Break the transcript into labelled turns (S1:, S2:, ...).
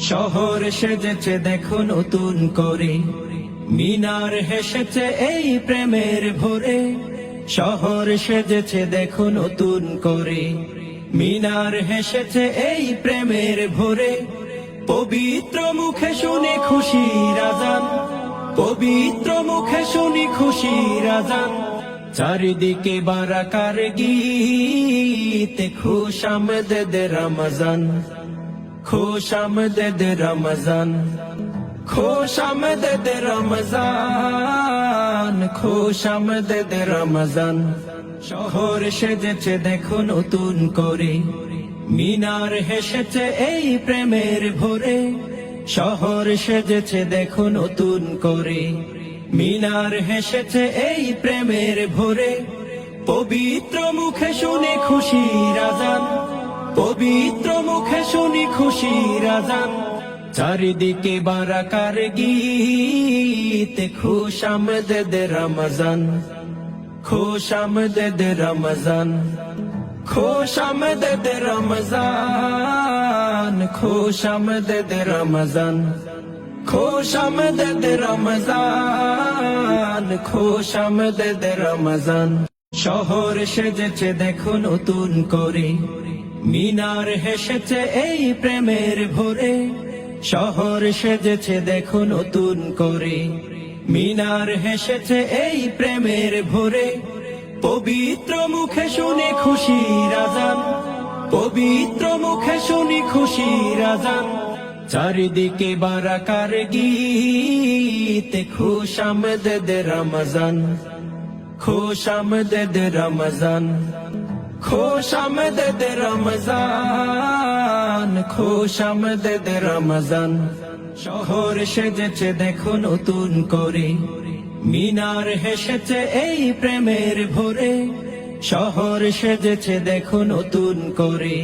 S1: শহর সেজেছে দেখো নতুন করে, মিনার হেসেছে এই প্রেমের ভোরে। শহর সেজেছে দেখো নতুন করে, মিনার হেসেছে এই প্রেমের ভোরে। পবিত্র মুখে শুনি খুশির আজান, পবিত্র মুখে শুনি খুশির আজান। চারিদিকে বারাকার গীত, খুশ আমদেদ রমজান, খুশ আমদেদ রমজান, খুশ আমদেদ রমজান, খুশ আমদেদ রমজান। শহর সেজেছে দেখো নতুন করে, মিনার হেসেছে এই প্রেমের ভোরে। শহর সেজেছে দেখো নতুন করে, মিনার হেসেছে এই প্রেমের ভোরে। পবিত্র মুখে শুনি খুশির আজান, পবিত্র মুখে শুনি খুশির আজান। চারিদিকে বারাকার গীত, খুশ আমদেদ রমজান, খুশ আমদেদ রমজান, খুশ আমদেদ রমজান, খুশ আমদেদ রমজান, খুশ আমদেদ রমজান, খুশ আমদেদ রমজান। শহর সেজেছে দেখো নতুন করে, মিনার হেসেছে এই প্রেমের ভোরে। শহর সেজেছে দেখো নতুন করে, মিনার হেসেছে এই প্রেমের ভোরে। পবিত্র মুখে শুনি খুশির আজান, পবিত্র মুখে শুনি খুশির আজান। চারিদিকে বারাকার গীত, খুশ আমদেদ রমজান, খুশ আমদেদ রমজান, খুশ আমদেদ রমজান, খুশ আমদেদ রমজান। শহর সেজেছে দেখো নতুন করে, মিনার হেসেছে এই প্রেমের ভোরে। শহর সেজেছে দেখো নতুন করে,